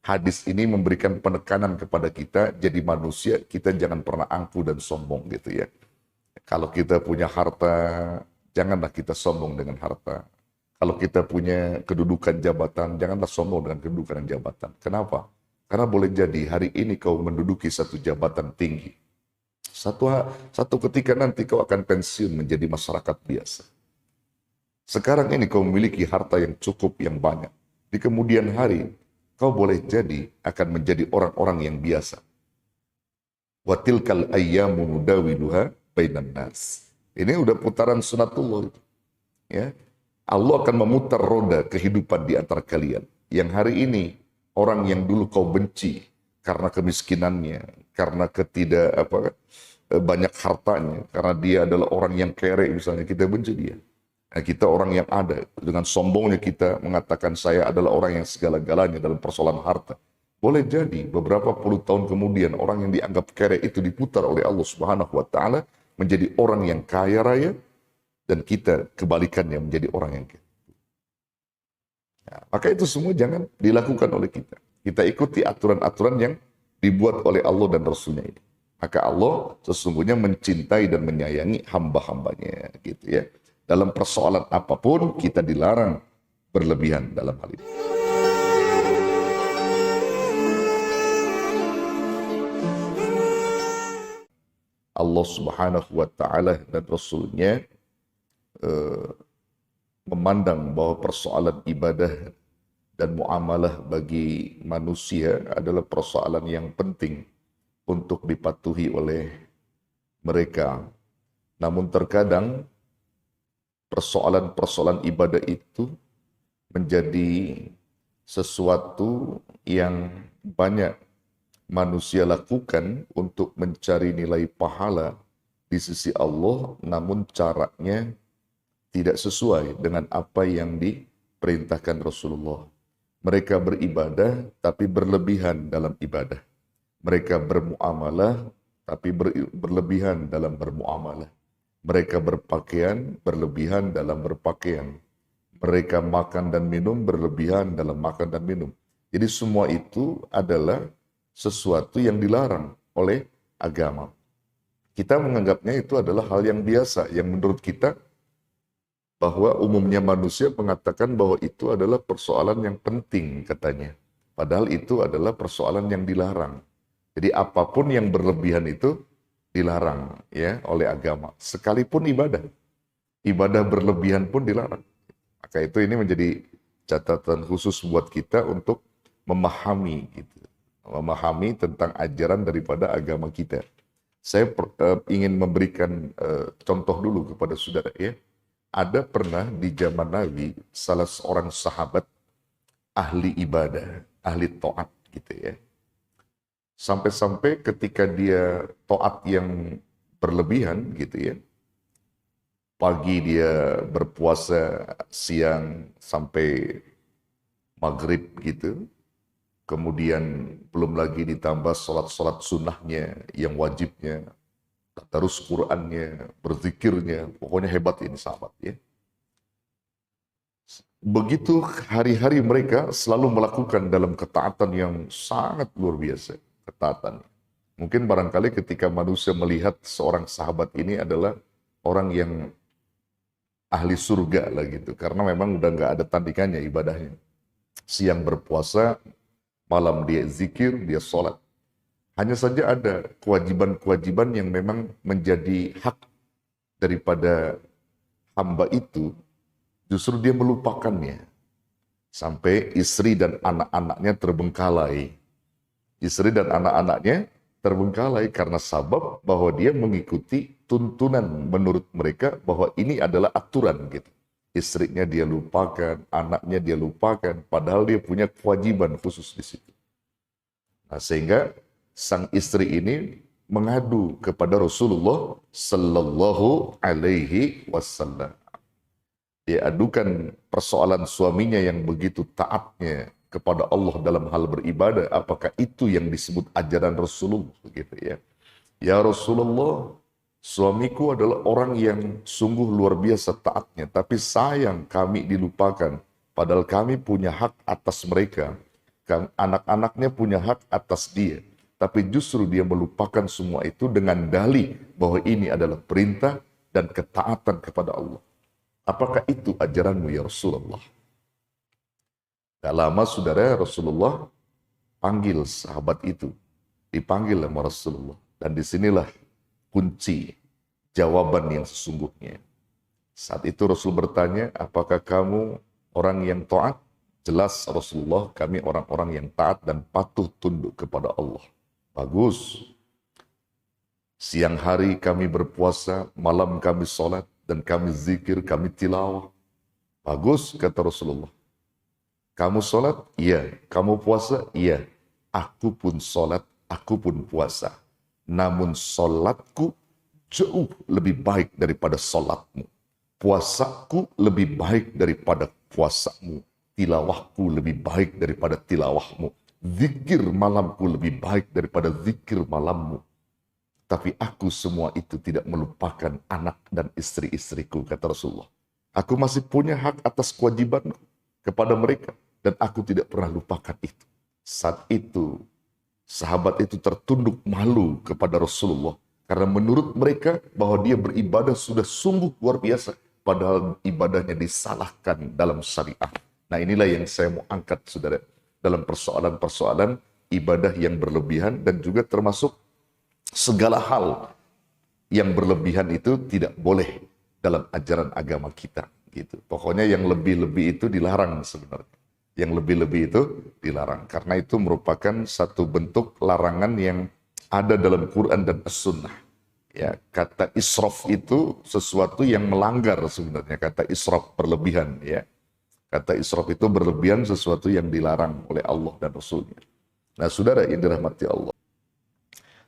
Hadis ini memberikan penekanan kepada kita, jadi manusia kita jangan pernah angkuh dan sombong gitu ya. Kalau kita punya harta, janganlah kita sombong dengan harta. Kalau kita punya kedudukan jabatan, janganlah sombong dengan kedudukan dan jabatan. Kenapa? Karena boleh jadi hari ini kau menduduki satu jabatan tinggi. Satu ketika nanti kau akan pensiun menjadi masyarakat biasa. Sekarang ini kau memiliki harta yang cukup, yang banyak. Di kemudian hari, kau boleh jadi akan menjadi orang-orang yang biasa. Wa tilkal ayyamu nudawiluha bainan nas. Ini udah putaran sunatullah itu. Ya. Allah akan memutar roda kehidupan di antara kalian. Yang hari ini orang yang dulu kau benci karena kemiskinannya, karena banyak hartanya, karena dia adalah orang yang kere misalnya, kita benci dia. Nah, kita orang yang ada, dengan sombongnya kita mengatakan saya adalah orang yang segala-galanya dalam persoalan harta. Boleh jadi beberapa puluh tahun kemudian orang yang dianggap kere itu diputar oleh Allah Subhanahu wa taala menjadi orang yang kaya raya, dan kita kebalikannya menjadi orang yang kaya. Nah, maka itu semua jangan dilakukan oleh kita. Kita ikuti aturan-aturan yang dibuat oleh Allah dan Rasulnya ini. Maka Allah sesungguhnya mencintai dan menyayangi hamba-hambanya gitu ya. Dalam persoalan apapun kita dilarang berlebihan dalam hal ini. Allah Subhanahu wa taala dan Rasulnya memandang bahwa persoalan ibadah dan muamalah bagi manusia adalah persoalan yang penting untuk dipatuhi oleh mereka. Namun terkadang persoalan-persoalan ibadah itu menjadi sesuatu yang banyak manusia lakukan untuk mencari nilai pahala di sisi Allah, namun caranya tidak sesuai dengan apa yang diperintahkan Rasulullah. Mereka beribadah tapi berlebihan dalam ibadah. Mereka bermuamalah tapi berlebihan dalam bermuamalah. Mereka berpakaian berlebihan dalam berpakaian. Mereka makan dan minum berlebihan dalam makan dan minum. Jadi semua itu adalah sesuatu yang dilarang oleh agama. Kita menganggapnya itu adalah hal yang biasa, yang menurut kita bahwa umumnya manusia mengatakan bahwa itu adalah persoalan yang penting katanya. Padahal itu adalah persoalan yang dilarang. Jadi apapun yang berlebihan itu dilarang ya oleh agama. Sekalipun ibadah. Ibadah berlebihan pun dilarang. Maka itu ini menjadi catatan khusus buat kita untuk memahami gitu. Memahami tentang ajaran daripada agama kita. Saya ingin memberikan contoh dulu kepada saudara ya. Ada pernah di zaman Nabi salah seorang sahabat ahli ibadah, ahli taat gitu ya. Sampai-sampai ketika dia taat yang berlebihan gitu ya. Pagi dia berpuasa, siang sampai maghrib gitu. Kemudian belum lagi ditambah sholat-sholat sunnahnya yang wajibnya, tadarus Qur'annya, berzikirnya, pokoknya hebat ini sahabat ya. Begitu hari-hari mereka selalu melakukan dalam ketaatan yang sangat luar biasa, ketaatan. Mungkin barangkali ketika manusia melihat seorang sahabat ini adalah orang yang ahli surga lah gitu, karena memang udah nggak ada tandingannya ibadahnya. Siang berpuasa, malam dia zikir, dia sholat. Hanya saja ada kewajiban-kewajiban yang memang menjadi hak daripada hamba itu, justru dia melupakannya. Sampai istri dan anak-anaknya terbengkalai. Istri dan anak-anaknya terbengkalai karena sabab bahwa dia mengikuti tuntunan menurut mereka bahwa ini adalah aturan gitu. Istrinya dia lupakan, anaknya dia lupakan, padahal dia punya kewajiban khusus di situ. Nah, sehingga sang istri ini mengadu kepada Rasulullah Sallallahu Alaihi Wasallam. Dia adukan persoalan suaminya yang begitu taatnya kepada Allah dalam hal beribadah, apakah itu yang disebut ajaran Rasulullah gitu ya. Ya Rasulullah, suamiku adalah orang yang sungguh luar biasa taatnya, tapi sayang kami dilupakan, padahal kami punya hak atas mereka. anak-anaknya punya hak atas dia. Tapi justru dia melupakan semua itu dengan dalih bahwa ini adalah perintah dan ketaatan kepada Allah. Apakah itu ajaranmu ya Rasulullah? Tak lama saudara Rasulullah panggil sahabat itu. Dipanggil sama Rasulullah. Dan disinilah kunci jawaban yang sesungguhnya. Saat itu Rasul bertanya, apakah kamu orang yang taat? Jelas Rasulullah, kami orang-orang yang taat dan patuh tunduk kepada Allah. Bagus. Siang hari kami berpuasa, malam kami sholat, dan kami zikir, kami tilawah. Bagus, kata Rasulullah. Kamu sholat? Iya. Kamu puasa? Iya. Aku pun sholat, aku pun puasa. Namun sholatku jauh lebih baik daripada sholatmu. Puasaku lebih baik daripada puasamu. Tilawahku lebih baik daripada tilawahmu. Zikir malamku lebih baik daripada zikir malammu. Tapi aku semua itu tidak melupakan anak dan istri-istriku, kata Rasulullah. Aku masih punya hak atas kewajibanku kepada mereka. Dan aku tidak pernah lupakan itu. Saat itu, sahabat itu tertunduk malu kepada Rasulullah. Karena menurut mereka bahwa dia beribadah sudah sungguh luar biasa. Padahal ibadahnya disalahkan dalam syariah. Nah inilah yang saya mau angkat, saudara. Dalam persoalan-persoalan ibadah yang berlebihan dan juga termasuk segala hal yang berlebihan itu tidak boleh dalam ajaran agama kita. Gitu. Pokoknya yang lebih-lebih itu dilarang sebenarnya. Yang lebih-lebih itu dilarang. Karena itu merupakan satu bentuk larangan yang ada dalam Quran dan As-Sunnah. Ya, kata israf itu sesuatu yang melanggar sebenarnya. Kata israf berlebihan. Ya. Kata israf itu berlebihan sesuatu yang dilarang oleh Allah dan Rasulnya. Nah saudara yang dirahmati Allah.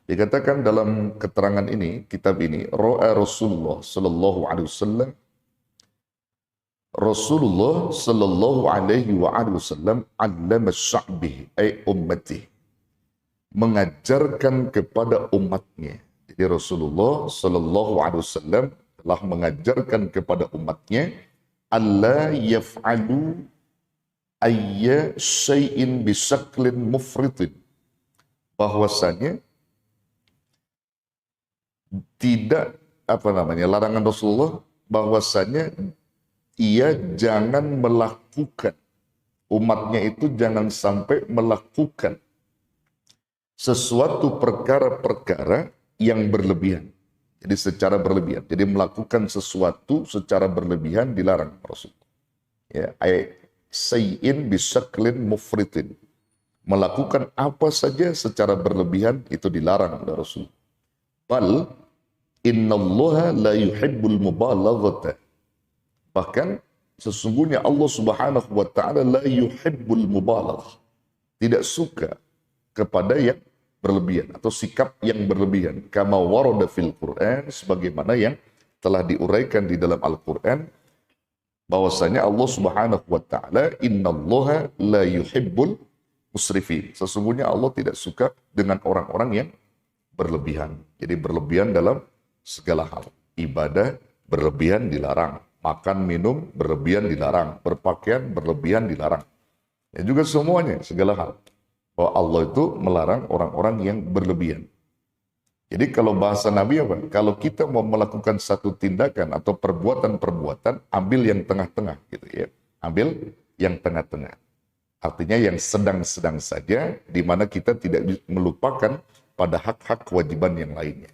Dikatakan dalam keterangan ini, kitab ini, Ra'a Rasulullah sallallahu alaihi wasallam Rasulullah sallallahu alaihi wasallam allama sya'bihi ay ummati, mengajarkan kepada umatnya. Jadi Rasulullah sallallahu alaihi wasallam telah mengajarkan kepada umatnya alla yaf'alu ayya syai'in bisaklin mufritin, bahwasanya tidak larangan Rasulullah bahwasanya ia jangan melakukan, umatnya itu jangan sampai melakukan sesuatu perkara-perkara yang berlebihan. Jadi secara berlebihan. Jadi melakukan sesuatu secara berlebihan dilarang Rasul. Ya, sayyin bisaklin mufritin. Melakukan apa saja secara berlebihan itu dilarang oleh Rasul. Bal innallaha la yuhibbul mubalaghata. Bahkan sesungguhnya Allah Subhanahu wa taala la yuhibbul mubalaghah. Tidak suka kepada yang berlebihan atau sikap yang berlebihan. Kama warada fil Quran, sebagaimana yang telah diuraikan di dalam Al-Quran, bahwasanya Allah Subhanahu wa taala innallaha la yuhibbul musrifin. Sesungguhnya Allah tidak suka dengan orang-orang yang berlebihan. Jadi berlebihan dalam segala hal. Ibadah berlebihan dilarang. Makan, minum, berlebihan dilarang. Berpakaian, berlebihan dilarang. Ya juga semuanya, segala hal. Bahwa Allah itu melarang orang-orang yang berlebihan. Jadi kalau bahasa Nabi apa? Kalau kita mau melakukan satu tindakan atau perbuatan-perbuatan, ambil yang tengah-tengah. Gitu ya. Ambil yang tengah-tengah. Artinya yang sedang-sedang saja, di mana kita tidak melupakan pada hak-hak kewajiban yang lainnya.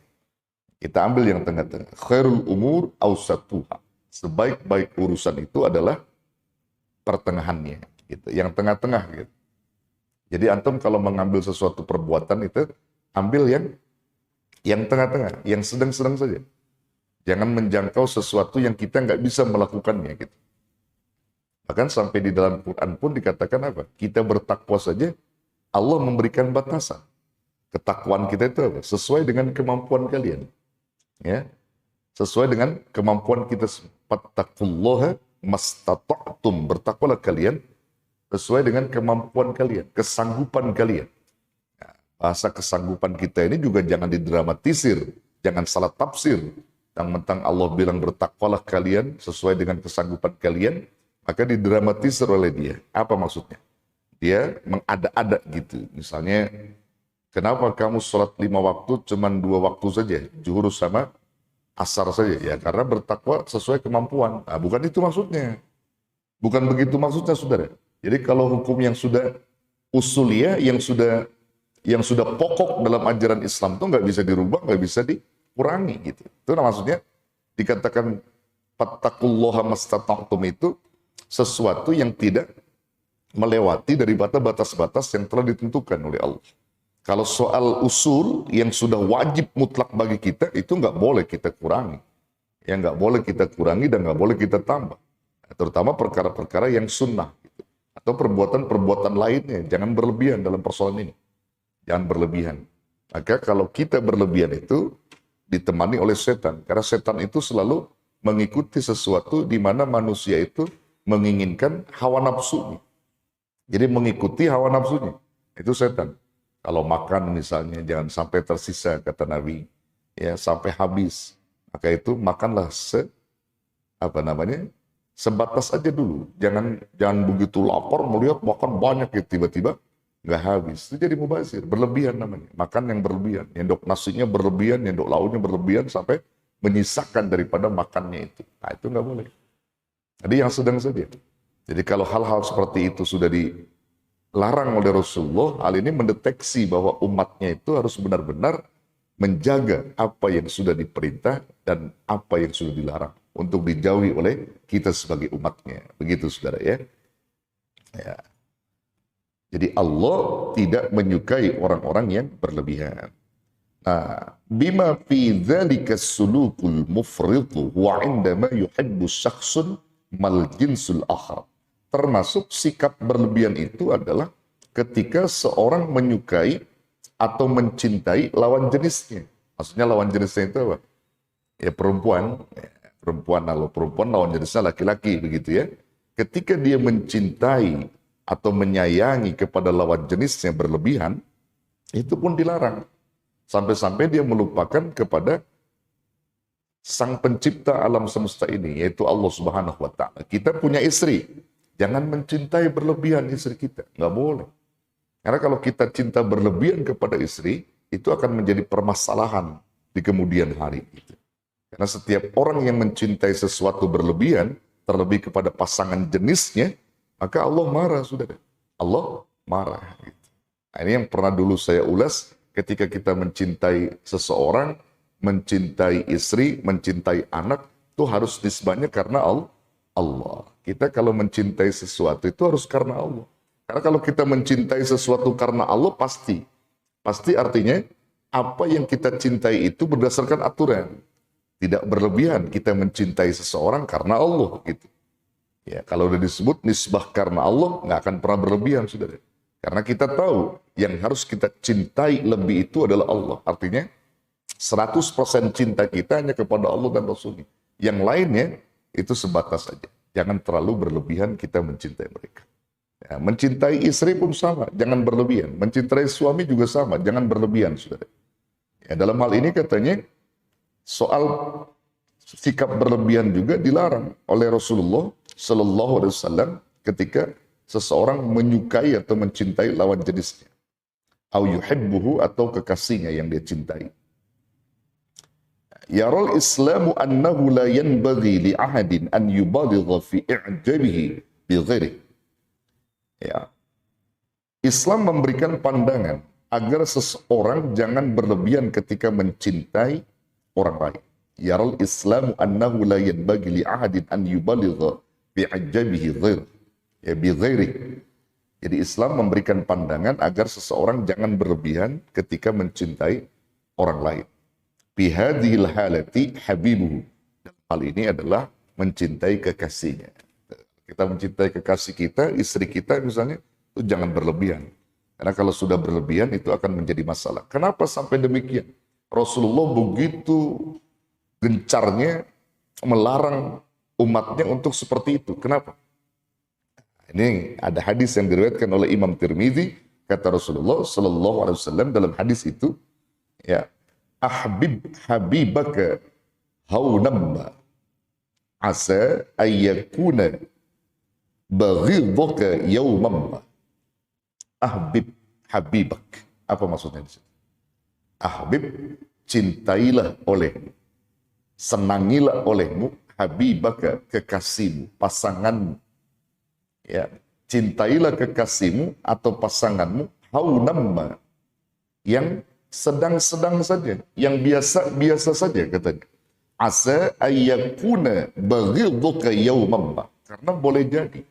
Kita ambil yang tengah-tengah. Khairul umur awsatuha. Sebaik-baik urusan itu adalah pertengahannya, gitu. Yang tengah-tengah, gitu. Jadi antum kalau mengambil sesuatu perbuatan itu ambil yang tengah-tengah, yang sedang-sedang saja. Jangan menjangkau sesuatu yang kita nggak bisa melakukannya, gitu. Bahkan sampai di dalam Quran pun dikatakan apa? Kita bertakwa saja, Allah memberikan batasan. Ketakwaan kita itu apa? Sesuai dengan kemampuan kalian, ya. Sesuai dengan kemampuan kita. Fattaqullaha mastata'tum. Bertakwalah kalian sesuai dengan kemampuan kalian, kesanggupan kalian. Nah, bahasa kesanggupan kita ini juga jangan didramatisir, jangan salah tafsir. Mentang Allah bilang bertakwalah kalian sesuai dengan kesanggupan kalian, maka didramatisir oleh dia. Apa maksudnya? Dia mengada-ada gitu. Misalnya, kenapa kamu sholat 5 waktu cuman 2 waktu saja, zuhur sama asar saja? Ya karena bertakwa sesuai kemampuan. Nah, bukan itu maksudnya. Bukan begitu maksudnya, saudara. Jadi kalau hukum yang sudah usuliyah, yang sudah pokok dalam ajaran Islam itu nggak bisa dirubah, nggak bisa dikurangi gitu. Itu maksudnya dikatakan fattaqullaha mastata'tum itu sesuatu yang tidak melewati dari batas-batas yang telah ditentukan oleh Allah. Kalau soal usul yang sudah wajib mutlak bagi kita, itu nggak boleh kita kurangi. Ya nggak boleh kita kurangi dan nggak boleh kita tambah. Terutama perkara-perkara yang sunnah. Gitu. Atau perbuatan-perbuatan lainnya. Jangan berlebihan dalam persoalan ini. Jangan berlebihan. Maka kalau kita berlebihan itu ditemani oleh setan. Karena setan itu selalu mengikuti sesuatu di mana manusia itu menginginkan hawa nafsunya. Jadi mengikuti hawa nafsunya. Itu setan. Kalau makan misalnya jangan sampai tersisa, kata Nabi. Ya, sampai habis. Maka itu makanlah sebatas aja dulu. Jangan begitu lapar melihat makan banyak ya tiba-tiba nggak habis. Itu jadi mubazir, berlebihan namanya. Makan yang berlebihan, nyendok nasinya berlebihan, nyendok lauknya berlebihan sampai menyisakan daripada makannya itu. Nah, itu nggak boleh. Jadi yang sedang saja. Jadi kalau hal-hal seperti itu sudah dilarang oleh Rasulullah, hal ini mendeteksi bahwa umatnya itu harus benar-benar menjaga apa yang sudah diperintah dan apa yang sudah dilarang untuk dijauhi oleh kita sebagai umatnya. Begitu saudara ya. Ya. Jadi Allah tidak menyukai orang-orang yang berlebihan. Nah, bima fi dzalika sulukul mufritu wa indama yuhibbu syakhsun mal jinsul akhar. Termasuk sikap berlebihan itu adalah ketika seorang menyukai atau mencintai lawan jenisnya. Maksudnya lawan jenisnya itu apa? Ya perempuan. Kalau perempuan lawan jenisnya laki-laki begitu ya. Ketika dia mencintai atau menyayangi kepada lawan jenisnya berlebihan, itu pun dilarang. Sampai-sampai dia melupakan kepada sang pencipta alam semesta ini, yaitu Allah Subhanahu wa Ta'ala. Kita punya istri, jangan mencintai berlebihan istri kita, nggak boleh. Karena kalau kita cinta berlebihan kepada istri, itu akan menjadi permasalahan di kemudian hari. Karena setiap orang yang mencintai sesuatu berlebihan, terlebih kepada pasangan jenisnya, maka Allah marah, saudara. Allah marah. Gitu. Nah, ini yang pernah dulu saya ulas, ketika kita mencintai seseorang, mencintai istri, mencintai anak, itu harus nisbahnya karena Allah. Kita kalau mencintai sesuatu itu harus karena Allah. Karena kalau kita mencintai sesuatu karena Allah, pasti artinya apa yang kita cintai itu berdasarkan aturan. Tidak berlebihan kita mencintai seseorang karena Allah. Gitu. Ya, kalau udah disebut nisbah karena Allah, nggak akan pernah berlebihan, saudara. Karena kita tahu yang harus kita cintai lebih itu adalah Allah. Artinya 100% cinta kita hanya kepada Allah dan Rasulnya. Yang lainnya itu sebatas saja. Jangan terlalu berlebihan kita mencintai mereka. Ya, mencintai istri pun sama, jangan berlebihan. Mencintai suami juga sama, jangan berlebihan, saudara. Ya, dalam hal ini katanya soal sikap berlebihan juga dilarang oleh Rasulullah Sallallahu Alaihi Wasallam ketika seseorang menyukai atau mencintai lawan jenisnya, au yuhibbuhu atau kekasihnya yang dia cintai. Yarul Islamu annahu la yanbaghi li ahadin an yubaligha fi i'jabihi bi ghairihi. Ya. Islam memberikan pandangan agar seseorang jangan berlebihan ketika mencintai orang lain. Yarul Islamu annahu la yanbaghi li ahadin an yubaligha bi i'jabihi ghairihi. Ya bi ghairihi. Jadi Islam memberikan pandangan agar seseorang jangan berlebihan ketika mencintai orang lain. Bihadhil halati habibuhu. Hal ini adalah mencintai kekasihnya. Kita mencintai kekasih kita, istri kita misalnya, itu jangan berlebihan. Karena kalau sudah berlebihan itu akan menjadi masalah. Kenapa sampai demikian? Rasulullah begitu gencarnya melarang umatnya untuk seperti itu. Kenapa? Ini ada hadis yang diriwayatkan oleh Imam Tirmidzi, kata Rasulullah Sallallahu Alaihi Wasallam dalam hadis itu, ya, ahbib habibaka haunamma asa ayyakuna baghidhaka yawmamma. ahbib habibak. Apa maksudnya di situ? Ahbib, cintailah olehmu, senangilah olehmu, habibaka, kekasihmu, pasanganmu. Ya, cintailah kekasihmu atau pasanganmu, haunamma, yang sedang-sedang saja, yang biasa-biasa saja katanya. Asa ayyakuna baghidhuka yawmamma. Karena boleh jadi.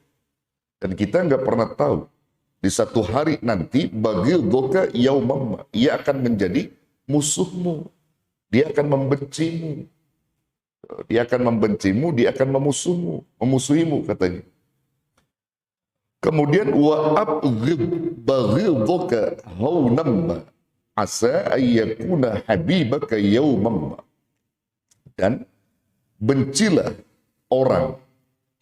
Dan kita nggak pernah tahu. Di satu hari nanti, baghidhuka yawmamma. Ia akan menjadi musuhmu. Dia akan membencimu. Dia akan membencimu, dia akan memusuhimu katanya. Kemudian wa abghid baghidhuka haunamma. Asa ayyakuna habibaka yawmamma. Dan bencilah orang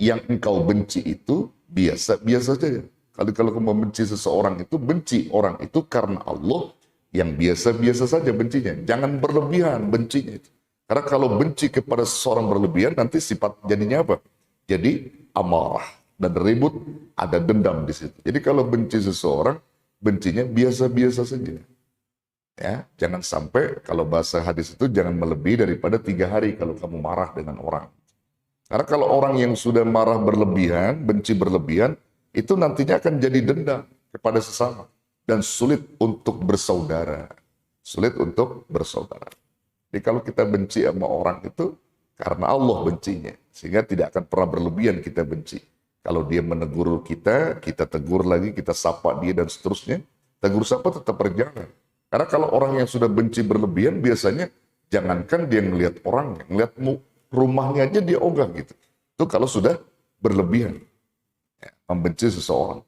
yang engkau benci itu biasa-biasa saja. Kalau kamu membenci seseorang itu, benci orang itu karena Allah yang biasa-biasa saja bencinya. Jangan berlebihan bencinya itu. Karena kalau benci kepada seseorang berlebihan, nanti sifat jadinya apa? Jadi amarah dan ribut, ada dendam di situ. Jadi kalau benci seseorang, bencinya biasa-biasa saja. Ya, jangan sampai kalau bahasa hadis itu jangan melebihi daripada 3 hari kalau kamu marah dengan orang. Karena kalau orang yang sudah marah berlebihan, benci berlebihan, itu nantinya akan jadi dendam kepada sesama dan sulit untuk bersaudara. Sulit untuk bersaudara. Jadi kalau kita benci sama orang itu karena Allah bencinya, sehingga tidak akan pernah berlebihan kita benci. Kalau dia menegur kita, kita tegur lagi, kita sapa dia dan seterusnya. Tegur sapa tetap berjalan. Karena kalau orang yang sudah benci berlebihan, biasanya jangankan dia ngelihat orangnya, ngelihat rumahnya aja dia ogah gitu. Itu kalau sudah berlebihan, ya, membenci seseorang.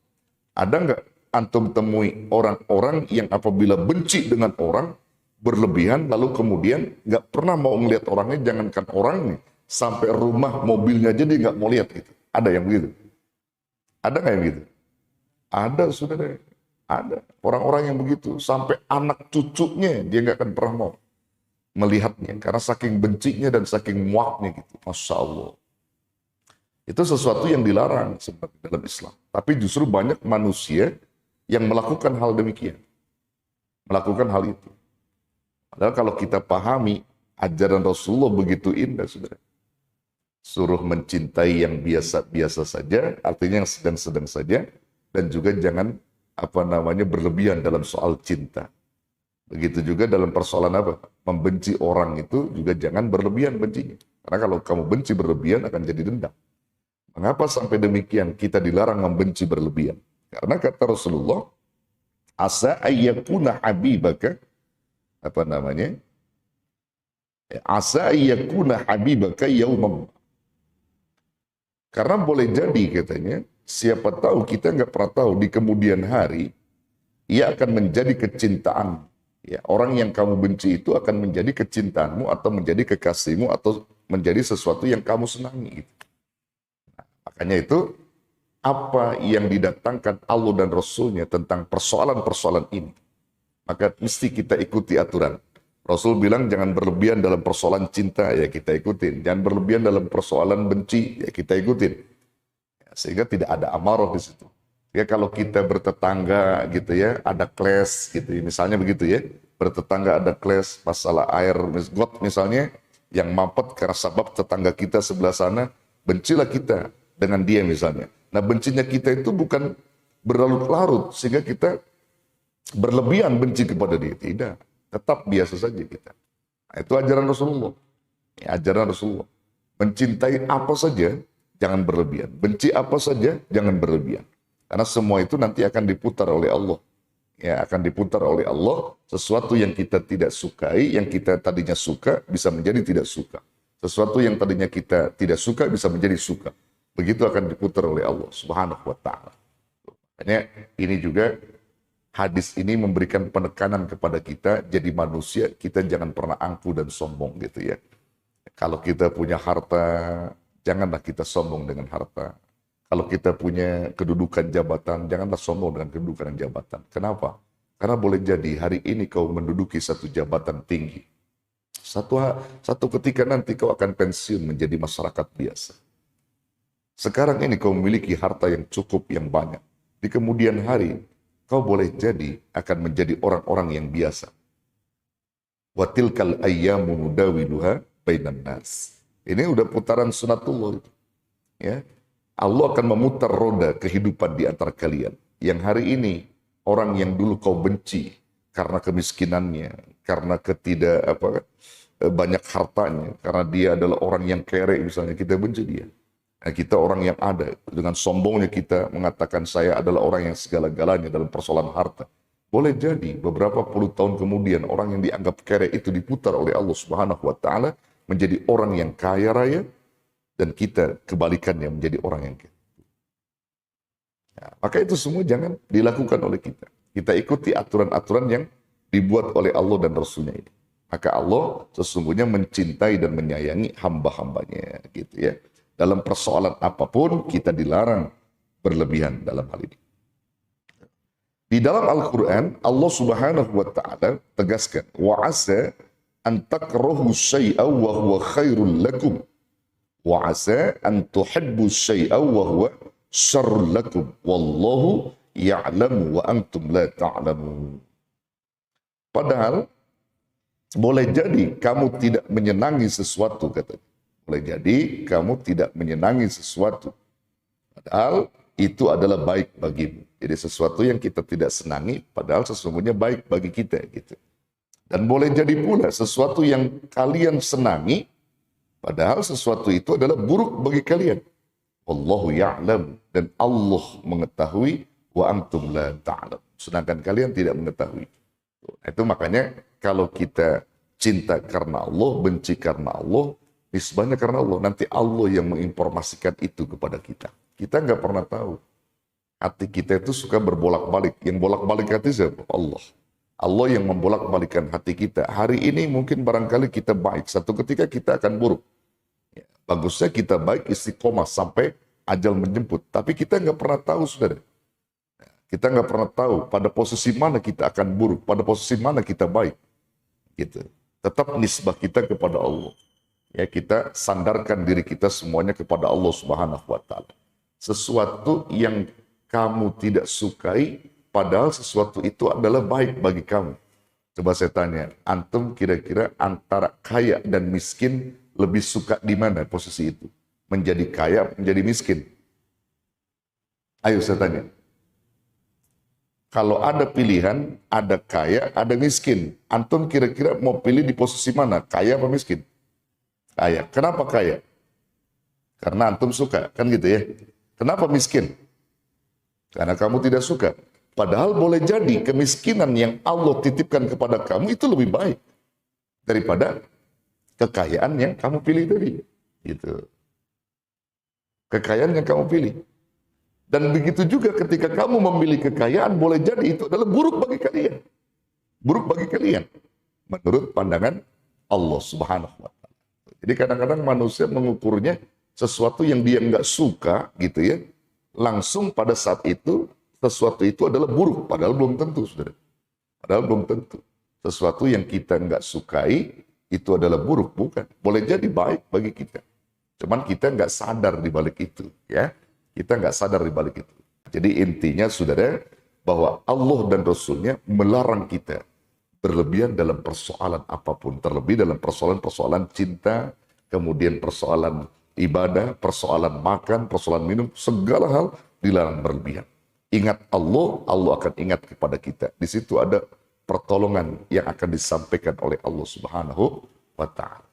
Ada nggak antum temui orang-orang yang apabila benci dengan orang berlebihan, lalu kemudian nggak pernah mau ngelihat orangnya, jangankan orangnya, sampai rumah, mobilnya aja dia nggak mau lihat gitu. Ada yang begitu? Ada nggak yang begitu? Ada, saudara. Ada orang-orang yang begitu, sampai anak cucunya dia nggak akan pernah mau melihatnya, karena saking bencinya dan saking muaknya gitu. Masya Allah. Itu sesuatu yang dilarang sebenarnya dalam Islam. Tapi justru banyak manusia yang melakukan hal demikian. Melakukan hal itu. Padahal kalau kita pahami, ajaran Rasulullah begitu indah, saudara. Suruh mencintai yang biasa-biasa saja, artinya yang sedang-sedang saja, dan juga jangan berlebihan dalam soal cinta. Begitu juga dalam persoalan membenci orang itu juga jangan berlebihan bencinya. Karena kalau kamu benci berlebihan akan jadi dendam. Mengapa sampai demikian kita dilarang membenci berlebihan? Karena kata Rasulullah, asa ayyakuna habibaka asa ayyakuna habibaka yaumam. Karena boleh jadi katanya, siapa tahu, kita nggak pernah tahu di kemudian hari ia akan menjadi kecintaan. Ya, orang yang kamu benci itu akan menjadi kecintaanmu atau menjadi kekasihmu atau menjadi sesuatu yang kamu senangi. Gitu. Nah, makanya itu apa yang didatangkan Allah dan Rasulnya tentang persoalan-persoalan ini, maka mesti kita ikuti aturan. Rasul bilang jangan berlebihan dalam persoalan cinta, ya kita ikutin. Jangan berlebihan dalam persoalan benci, ya kita ikutin. Sehingga tidak ada amarah di situ. Ya kalau kita bertetangga gitu ya, ada clash gitu ya, misalnya begitu ya, bertetangga ada clash masalah air got misalnya, yang mampet karena sebab tetangga kita sebelah sana, bencilah kita dengan dia misalnya. Nah bencinya kita itu bukan berlarut-larut sehingga kita berlebihan benci kepada dia, tidak. Tetap biasa saja kita. Nah, itu ajaran Rasulullah. Ya, ajaran Rasulullah. Mencintai apa saja, jangan berlebihan. Benci apa saja, jangan berlebihan. Karena semua itu nanti akan diputar oleh Allah. Ya, akan diputar oleh Allah. Sesuatu yang kita tidak sukai, yang kita tadinya suka, bisa menjadi tidak suka. Sesuatu yang tadinya kita tidak suka, bisa menjadi suka. Begitu akan diputar oleh Allah Subhanahu wa ta'ala. Makanya ini juga, hadis ini memberikan penekanan kepada kita, jadi manusia, kita jangan pernah angkuh dan sombong gitu ya. Kalau kita punya harta, janganlah kita sombong dengan harta. Kalau kita punya kedudukan jabatan, janganlah sombong dengan kedudukan jabatan. Kenapa? Karena boleh jadi hari ini kau menduduki satu jabatan tinggi. Satu ketika nanti kau akan pensiun menjadi masyarakat biasa. Sekarang ini kau memiliki harta yang cukup, yang banyak. Di kemudian hari, kau boleh jadi akan menjadi orang-orang yang biasa. Wa tilkal ayyamu nudawiluha bainan nas. Ini udah putaran sunatullah itu. Ya. Allah akan memutar roda kehidupan di antara kalian. Yang hari ini orang yang dulu kau benci karena kemiskinannya, karena banyak hartanya, karena dia adalah orang yang kere misalnya, kita benci dia. Nah, kita orang yang ada, dengan sombongnya kita mengatakan saya adalah orang yang segala-galanya dalam persoalan harta. Boleh jadi beberapa puluh tahun kemudian orang yang dianggap kere itu diputar oleh Allah Subhanahu wa taala menjadi orang yang kaya raya, dan kita kebalikannya menjadi orang yang kaya. Nah, maka itu semua jangan dilakukan oleh kita. Kita ikuti aturan-aturan yang dibuat oleh Allah dan Rasulnya ini. Maka Allah sesungguhnya mencintai dan menyayangi hamba-hambanya, gitu ya. Dalam persoalan apapun kita dilarang berlebihan dalam hal ini. Di dalam Al-Quran, Allah Subhanahu wa Ta'ala tegaskan, wa asa an takrahu syai'an wa huwa khairul lakum, wa asa an tuhibbu syai'an wa huwa syarrul lakum, wallahu ya'lamu wa antum la ta'lamun. Padahal boleh jadi kamu tidak menyenangi sesuatu, katanya. Boleh jadi kamu tidak menyenangi sesuatu, padahal itu adalah baik bagimu. Jadi sesuatu yang kita tidak senangi, padahal sesungguhnya baik bagi kita, gitu. Dan boleh jadi pula sesuatu yang kalian senangi, padahal sesuatu itu adalah buruk bagi kalian. Wallahu ya'lam, dan Allah mengetahui, wa antum la ta'lam, sedangkan kalian tidak mengetahui. Itu makanya kalau kita cinta karena Allah, benci karena Allah, nisbahnya karena Allah. Nanti Allah yang menginformasikan itu kepada kita. Kita nggak pernah tahu. Hati kita itu suka berbolak-balik. Yang bolak-balik hati siapa? Allah. Allah yang membolak-balikan hati kita. Hari ini mungkin barangkali kita baik, satu ketika kita akan buruk. Ya, bagusnya kita baik istiqomah sampai ajal menjemput. Tapi kita nggak pernah tahu, saudara. Kita nggak pernah tahu pada posisi mana kita akan buruk, pada posisi mana kita baik. Gitu. Tetap nisbah kita kepada Allah. Ya, kita sandarkan diri kita semuanya kepada Allah Subhanahu wa Ta'ala. Sesuatu yang kamu tidak sukai, padahal sesuatu itu adalah baik bagi kamu. Coba saya tanya, antum kira-kira antara kaya dan miskin lebih suka di mana posisi itu? Menjadi kaya, menjadi miskin? Ayo saya tanya. Kalau ada pilihan, ada kaya, ada miskin. Antum kira-kira mau pilih di posisi mana? Kaya atau miskin? Kaya. Kenapa kaya? Karena antum suka, kan gitu ya. Kenapa miskin? Karena kamu tidak suka. Padahal boleh jadi kemiskinan yang Allah titipkan kepada kamu itu lebih baik daripada kekayaan yang kamu pilih tadi. Gitu. Kekayaan yang kamu pilih. Dan begitu juga ketika kamu memilih kekayaan, boleh jadi itu adalah buruk bagi kalian. Buruk bagi kalian. Menurut pandangan Allah Subhanahu wa Ta'ala. Jadi kadang-kadang manusia mengukurnya sesuatu yang dia nggak suka, gitu ya. Langsung pada saat itu, sesuatu itu adalah buruk. Padahal belum tentu, saudara. Padahal belum tentu. Sesuatu yang kita nggak sukai, itu adalah buruk. Bukan. Boleh jadi baik bagi kita. Cuman kita nggak sadar di balik itu. Ya. Kita nggak sadar di balik itu. Jadi intinya, saudara, bahwa Allah dan Rasulnya melarang kita berlebihan dalam persoalan apapun. Terlebih dalam persoalan-persoalan cinta, kemudian persoalan ibadah, persoalan makan, persoalan minum, segala hal dilarang berlebihan. Ingat Allah, Allah akan ingat kepada kita. Di situ ada pertolongan yang akan disampaikan oleh Allah Subhanahu wa Ta'ala.